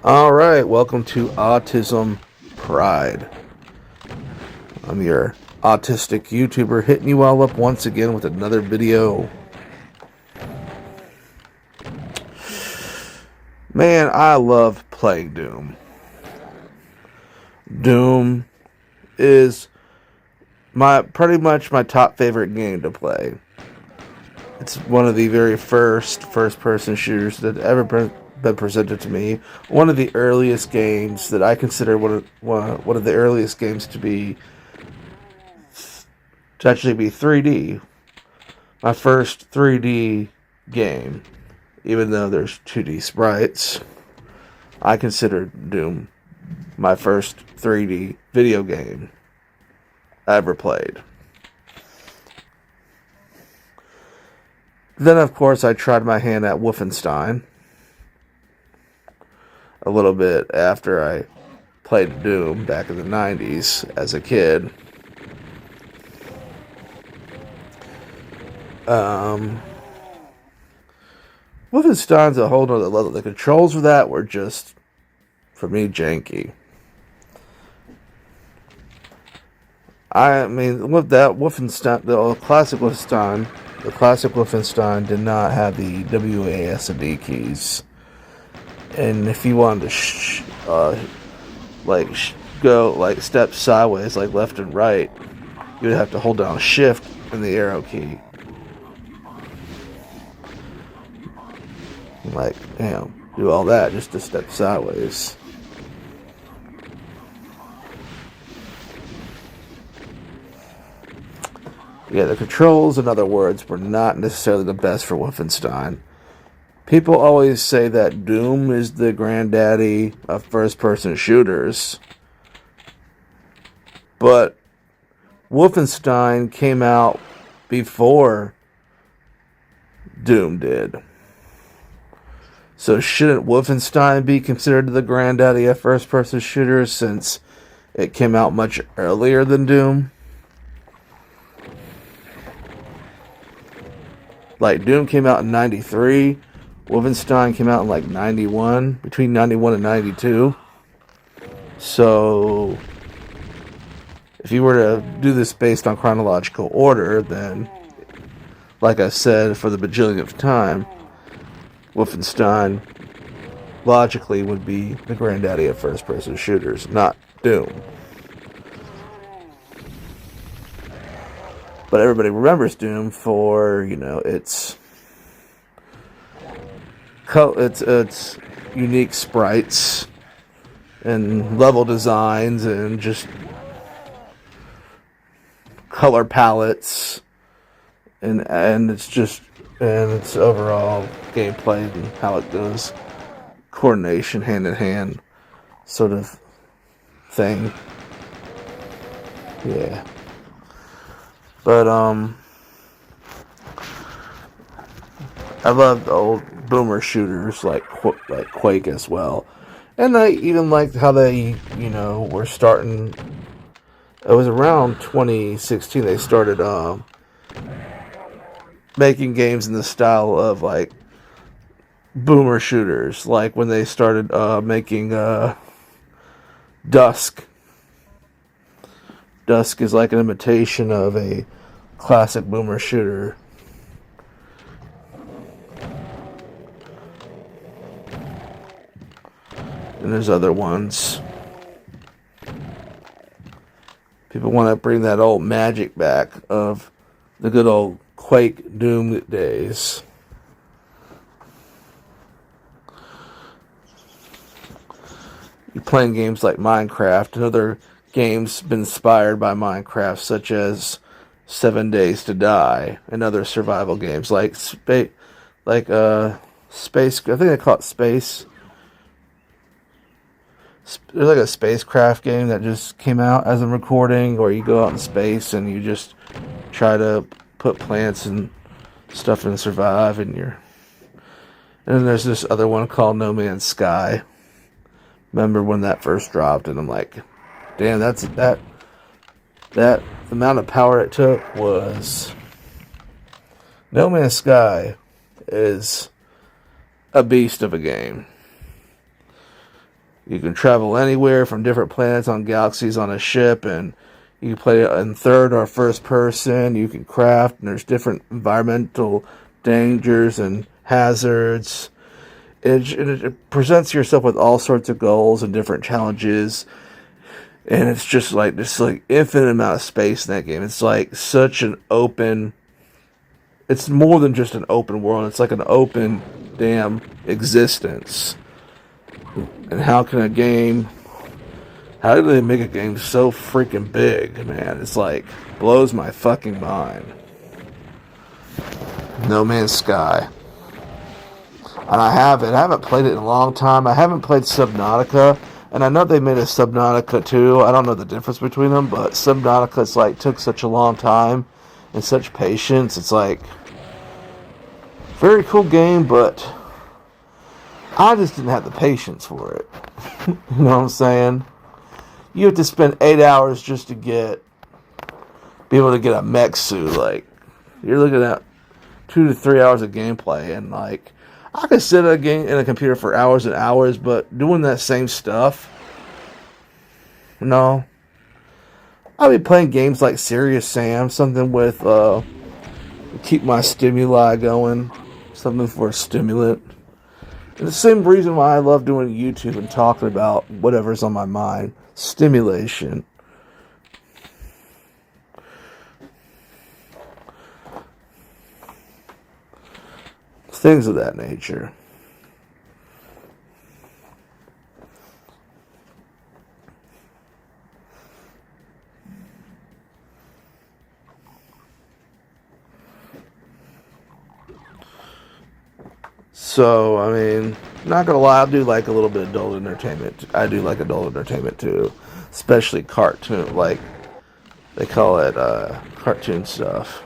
All right, welcome to Autism Pride. I'm your autistic YouTuber hitting you all up once again with another video. Man, I love playing Doom. Doom is pretty much my top favorite game to play. It's one of the very first person shooters that ever been presented to me. One of the earliest games that I consider one of the earliest games to actually be 3D. My first 3D game, even though there's 2D sprites. I consider Doom my first 3D video game I ever played. Then, of course, I tried my hand at Wolfenstein a little bit after I played Doom back in the 90s as a kid. Wolfenstein's a whole nother level. The controls for that were just, for me, janky. I mean, with that Wolfenstein, the classic Wolfenstein did not have the WASD keys, and if you wanted to go like step sideways, like left and right, you would have to hold down Shift and the arrow key. Like, do all that just to step sideways. Yeah, the controls, in other words, were not necessarily the best for Wolfenstein. People always say that Doom is the granddaddy of first-person shooters. But Wolfenstein came out before Doom did. So shouldn't Wolfenstein be considered the granddaddy of first-person shooters since it came out much earlier than Doom? Like, Doom came out in 93. Wolfenstein came out in, 91. Between 91 and 92. So, if you were to do this based on chronological order, then, like I said, for the bajillionth time, Wolfenstein, logically, would be the granddaddy of first-person shooters, not Doom. But everybody remembers Doom for, its unique sprites and level designs and just color palettes and its overall gameplay and how it goes, coordination, hand in hand sort of thing. Yeah. But, I love the old boomer shooters like Quake as well. And I even liked how they, were starting. It was around 2016 they started making games in the style of, boomer shooters. Like when they started making Dusk. Dusk is like an imitation of a classic boomer shooter. And there's other ones. People want to bring that old magic back of the good old Quake Doom days. You're playing games like Minecraft and other games been inspired by Minecraft, such as 7 Days to Die and other survival games like Space. I think they call it Space. There's like a spacecraft game that just came out as I'm recording, where you go out in space and you just try to put plants and stuff and survive. And then there's this other one called No Man's Sky. Remember when that first dropped, and I'm like, damn, that amount of power it took was. No Man's Sky is a beast of a game. You can travel anywhere from different planets on galaxies on a ship, and you can play it in third or first person. You can craft, and there's different environmental dangers and hazards. It presents yourself with all sorts of goals and different challenges, and it's just like this like infinite amount of space in that game. It's like such an open. It's more than just an open world. It's like an open damn existence. And how can a game? How do they make a game so freaking big, man? It's like blows my fucking mind. No Man's Sky. And I haven't played it in a long time. I haven't played Subnautica, and I know they made a Subnautica too. I don't know the difference between them, but Subnautica's like took such a long time and such patience. It's like very cool game, but I just didn't have the patience for it. You know what I'm saying? You have to spend 8 hours just to be able to get a mech suit. Like, you're looking at 2 to 3 hours of gameplay, and like, I could sit at a game in a computer for hours and hours, but doing that same stuff, no. I'll be playing games like Serious Sam, something with keep my stimuli going, something for a stimulant. And the same reason why I love doing YouTube and talking about whatever's on my mind. Stimulation. Things of that nature. So, I mean, not gonna lie, I do like a little bit of adult entertainment. I do like adult entertainment too, especially cartoon, like they call it cartoon stuff.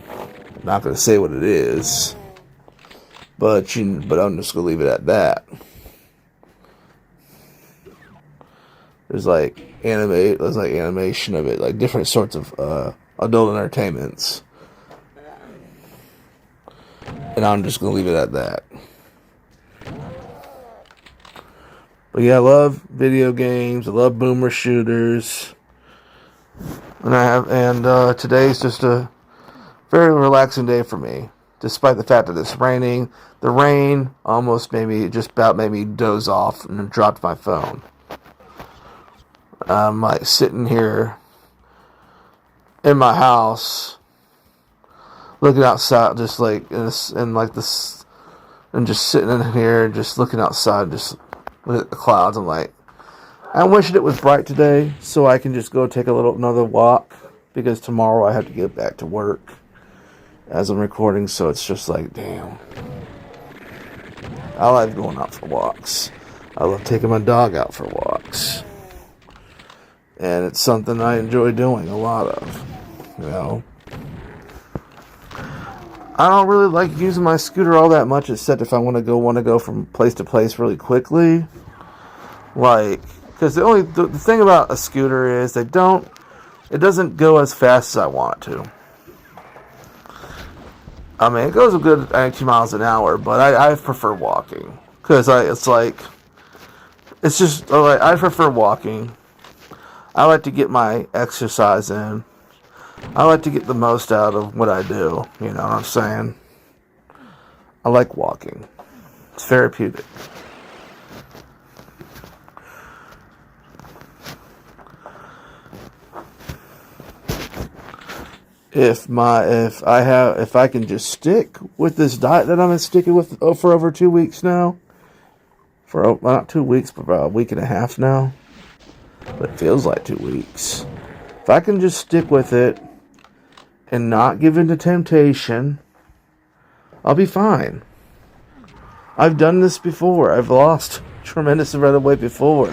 I'm not gonna say what it is, but I'm just gonna leave it at that. There's like animation of it, like different sorts of adult entertainments. And I'm just going to leave it at that. But yeah, I love video games. I love boomer shooters. And today's just a very relaxing day for me. Despite the fact that it's raining. The rain almost made me doze off and dropped my phone. I'm like sitting here in my house, looking outside, just like and like this, and just sitting in here, just looking outside, just look at the clouds. I'm like, I wish it was bright today, so I can just go take another walk, because tomorrow I have to get back to work as I'm recording. So it's just like, damn. I like going out for walks. I love taking my dog out for walks, and it's something I enjoy doing a lot of. You know. I don't really like using my scooter all that much, except if I want to go from place to place really quickly. Like, because the thing about a scooter is it doesn't go as fast as I want it to. I mean, it goes a good 90 miles an hour, but I prefer walking, because I prefer walking. I like to get my exercise in. I like to get the most out of what I do. You know what I'm saying? I like walking. It's therapeutic. If I can just stick with this diet that I've been sticking with for over 2 weeks now, for not 2 weeks, but about a week and a half now, but it feels like 2 weeks. If I can just stick with it and not give in to temptation, I'll be fine. I've done this before. I've lost a tremendous amount of weight before.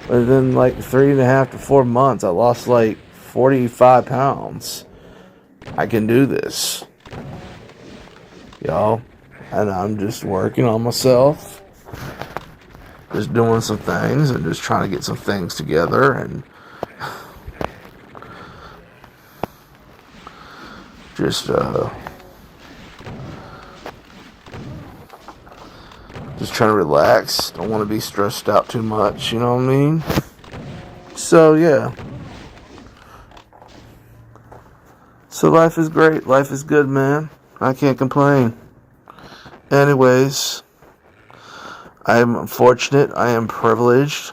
Within like 3.5 to 4 months, I lost like 45 pounds. I can do this, y'all. And I'm just working on myself. Just doing some things and just trying to get some things together, and just Just trying to relax. Don't want to be stressed out too much, you know what I mean? So, yeah. So life is great. Life is good, man. I can't complain. Anyways, I am fortunate. I am privileged.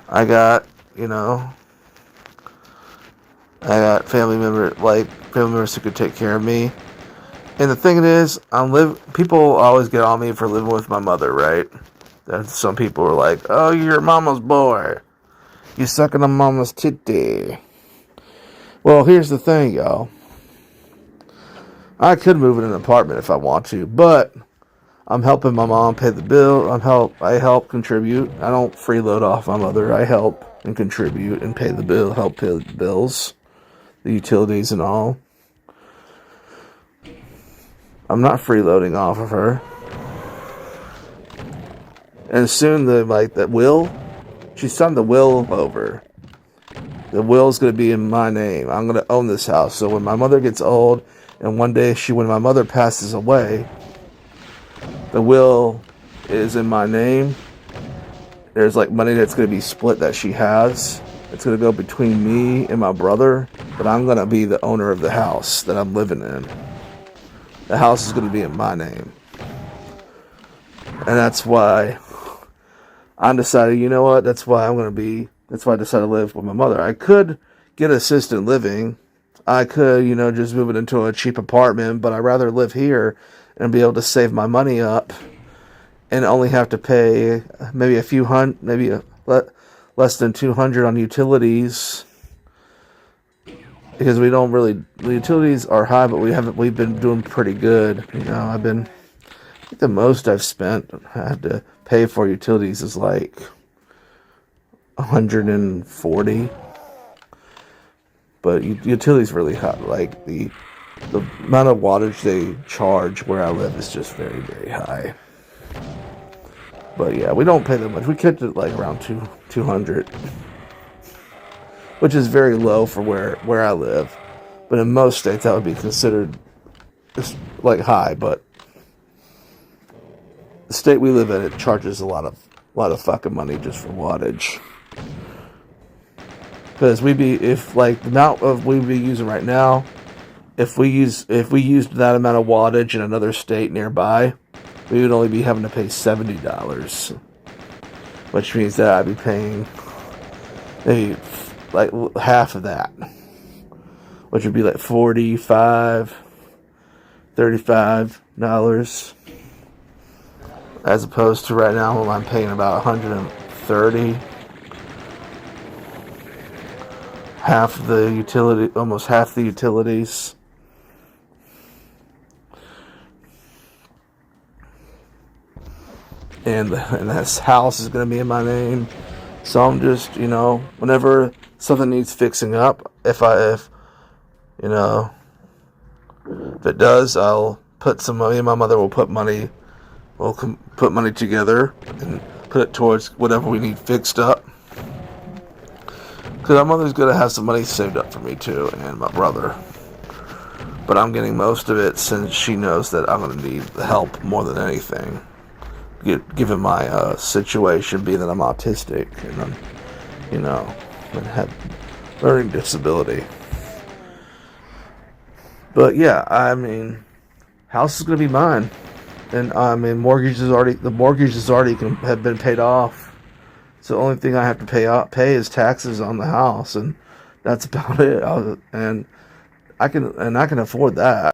I got family members who could take care of me. And the thing is, people always get on me for living with my mother, right? And some people are like, "Oh, you're mama's boy. You sucking on mama's titty." Well, here's the thing, y'all. I could move in an apartment if I want to, but I'm helping my mom pay the bill. I help contribute. I don't freeload off my mother. I help and contribute and pay the bill, help pay the bills, the utilities and all. I'm not freeloading off of her. And soon she signed the will over. The will's going to be in my name. I'm going to own this house. So when my mother gets old, and one day when my mother passes away, the will is in my name. There's money that's going to be split that she has. It's going to go between me and my brother, but I'm going to be the owner of the house that I'm living in. The house is going to be in my name. And that's why I decided, you know what, that's why I decided to live with my mother. I could get assisted living. I could, just move it into a cheap apartment, but I'd rather live here and be able to save my money up and only have to pay maybe a few hundred, less than $200 on utilities. Because the utilities are high, but we've been doing pretty good. I think the most I've had to pay for utilities is like $140. But utilities really high. The amount of wattage they charge where I live is just very, very high. But yeah, we don't pay that much. We kept it around $200. Which is very low for where I live. But in most states that would be considered high, but the state we live in, it charges a lot of fucking money just for wattage. Because the amount of we'd be using right now, if we used that amount of wattage in another state nearby, we would only be having to pay $70. Which means that I'd be paying maybe half of that, which would be $35 as opposed to right now when I'm paying about $130. Almost half the utilities. And this house is going to be in my name. So I'm just, whenever something needs fixing up, if it does, I'll put some money. My mother will put money. We'll put money together and put it towards whatever we need fixed up. Because my mother's going to have some money saved up for me too, and my brother. But I'm getting most of it since she knows that I'm going to need the help more than anything. Given my situation, being that I'm autistic and I'm, and have learning disability. But yeah, house is going to be mine, and the mortgage has already have been paid off. So the only thing I have to pay is taxes on the house, and that's about it. And I can afford that.